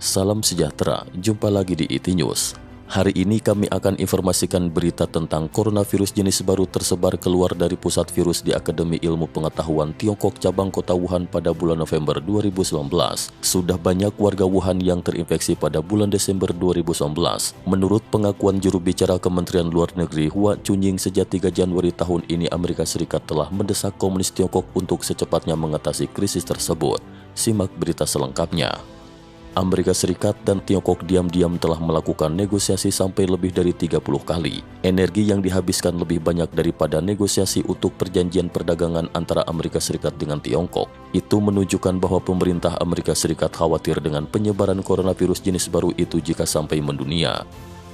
Salam sejahtera, jumpa lagi di IT News. Hari ini kami akan informasikan berita tentang coronavirus jenis baru tersebar keluar dari pusat virus di Akademi Ilmu Pengetahuan Tiongkok cabang kota Wuhan pada bulan November 2019. Sudah banyak warga Wuhan yang terinfeksi pada bulan Desember 2019. Menurut pengakuan juru bicara Kementerian Luar Negeri Hua Chunying, sejak 3 Januari tahun ini Amerika Serikat telah mendesak komunis Tiongkok untuk secepatnya mengatasi krisis tersebut. Simak berita selengkapnya. Amerika Serikat dan Tiongkok diam-diam telah melakukan negosiasi sampai lebih dari 30 kali. Energi yang dihabiskan lebih banyak daripada negosiasi untuk perjanjian perdagangan antara Amerika Serikat dengan Tiongkok. Itu menunjukkan bahwa pemerintah Amerika Serikat khawatir dengan penyebaran coronavirus jenis baru itu jika sampai mendunia.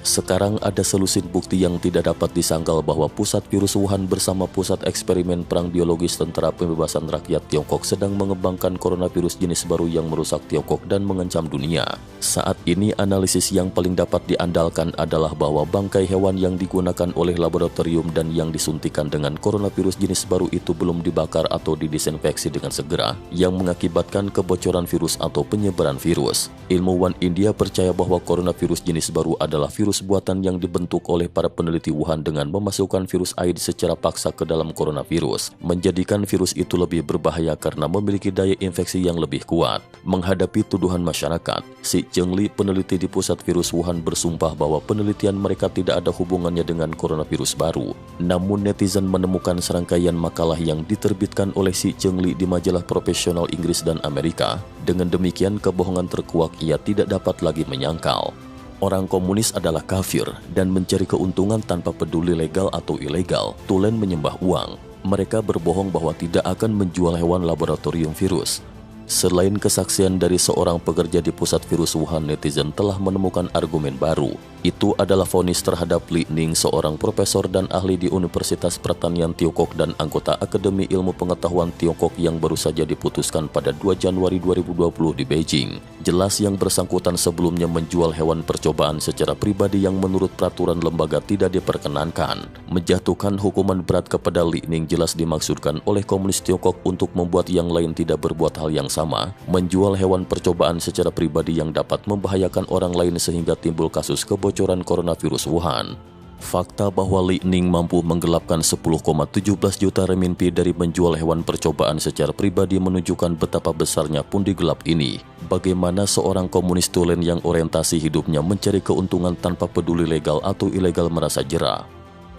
Sekarang ada selusin bukti yang tidak dapat disangkal bahwa pusat virus Wuhan bersama pusat eksperimen perang biologis Tentara Pembebasan Rakyat Tiongkok sedang mengembangkan coronavirus jenis baru yang merusak Tiongkok dan mengancam dunia. Saat ini analisis yang paling dapat diandalkan adalah bahwa bangkai hewan yang digunakan oleh laboratorium dan yang disuntikan dengan coronavirus jenis baru itu belum dibakar atau didesinfeksi dengan segera, yang mengakibatkan kebocoran virus atau penyebaran virus. Ilmuwan India percaya bahwa coronavirus jenis baru adalah virus buatan yang dibentuk oleh para peneliti Wuhan dengan memasukkan virus AIDS secara paksa ke dalam coronavirus, menjadikan virus itu lebih berbahaya karena memiliki daya infeksi yang lebih kuat. Menghadapi tuduhan masyarakat, Si Zhengli, peneliti di pusat virus Wuhan, bersumpah bahwa penelitian mereka tidak ada hubungannya dengan coronavirus baru. Namun netizen menemukan serangkaian makalah yang diterbitkan oleh Si Zhengli di majalah profesional Inggris dan Amerika. Dengan demikian, kebohongan terkuak ia tidak dapat lagi menyangkal. Orang komunis adalah kafir dan mencari keuntungan tanpa peduli legal atau ilegal. Tulen menyembah uang. Mereka berbohong bahwa tidak akan menjual hewan laboratorium virus. Selain kesaksian dari seorang pekerja di pusat virus Wuhan, netizen telah menemukan argumen baru. Itu adalah vonis terhadap Li Ning, seorang profesor dan ahli di Universitas Pertanian Tiongkok dan anggota Akademi Ilmu Pengetahuan Tiongkok yang baru saja diputuskan pada 2 Januari 2020 di Beijing. Jelas yang bersangkutan sebelumnya menjual hewan percobaan secara pribadi yang menurut peraturan lembaga tidak diperkenankan. Menjatuhkan hukuman berat kepada Li Ning jelas dimaksudkan oleh komunis Tiongkok untuk membuat yang lain tidak berbuat hal yang sama, menjual hewan percobaan secara pribadi yang dapat membahayakan orang lain sehingga timbul kasus kebocoran coronavirus Wuhan. Fakta bahwa Li Ning mampu menggelapkan 10,17 juta renminbi dari menjual hewan percobaan secara pribadi menunjukkan betapa besarnya pundi gelap ini. Bagaimana seorang komunis tulen yang orientasi hidupnya mencari keuntungan tanpa peduli legal atau ilegal merasa jera.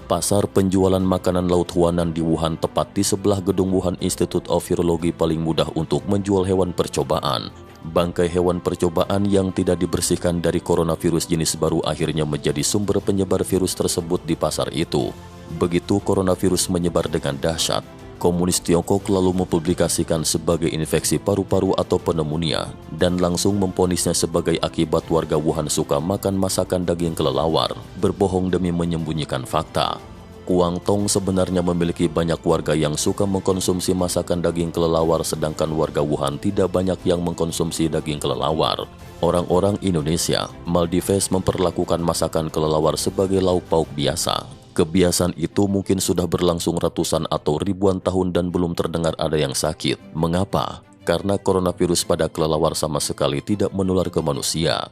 Pasar penjualan makanan laut Huanan di Wuhan, tepat di sebelah gedung Wuhan Institute of Virology, paling mudah untuk menjual hewan percobaan. Bangkai hewan percobaan yang tidak dibersihkan dari coronavirus jenis baru akhirnya menjadi sumber penyebar virus tersebut di pasar itu. Begitu coronavirus menyebar dengan dahsyat, komunis Tiongkok lalu mempublikasikan sebagai infeksi paru-paru atau pneumonia dan langsung memvonisnya sebagai akibat warga Wuhan suka makan masakan daging kelelawar, berbohong demi menyembunyikan fakta. Guangdong sebenarnya memiliki banyak warga yang suka mengkonsumsi masakan daging kelelawar, sedangkan warga Wuhan tidak banyak yang mengkonsumsi daging kelelawar. Orang-orang Indonesia, Maldives memperlakukan masakan kelelawar sebagai lauk pauk biasa. Kebiasaan itu mungkin sudah berlangsung ratusan atau ribuan tahun dan belum terdengar ada yang sakit. Mengapa? Karena coronavirus pada kelelawar sama sekali tidak menular ke manusia.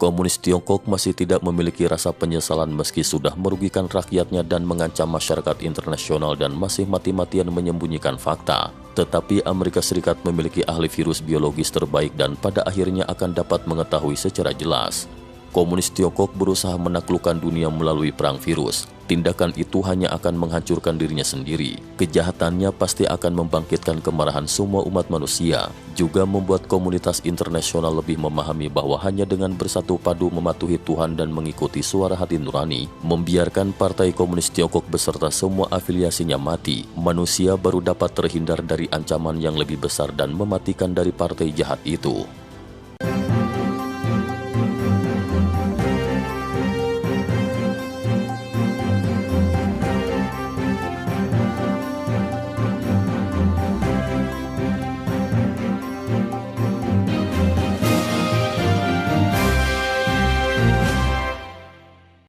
Komunis Tiongkok masih tidak memiliki rasa penyesalan meski sudah merugikan rakyatnya dan mengancam masyarakat internasional dan masih mati-matian menyembunyikan fakta. Tetapi Amerika Serikat memiliki ahli virus biologis terbaik dan pada akhirnya akan dapat mengetahui secara jelas. Komunis Tiongkok berusaha menaklukkan dunia melalui perang virus. Tindakan itu hanya akan menghancurkan dirinya sendiri. Kejahatannya pasti akan membangkitkan kemarahan semua umat manusia, juga membuat komunitas internasional lebih memahami bahwa hanya dengan bersatu padu mematuhi Tuhan dan mengikuti suara hati nurani, membiarkan Partai Komunis Tiongkok beserta semua afiliasinya mati, manusia baru dapat terhindar dari ancaman yang lebih besar dan mematikan dari partai jahat itu.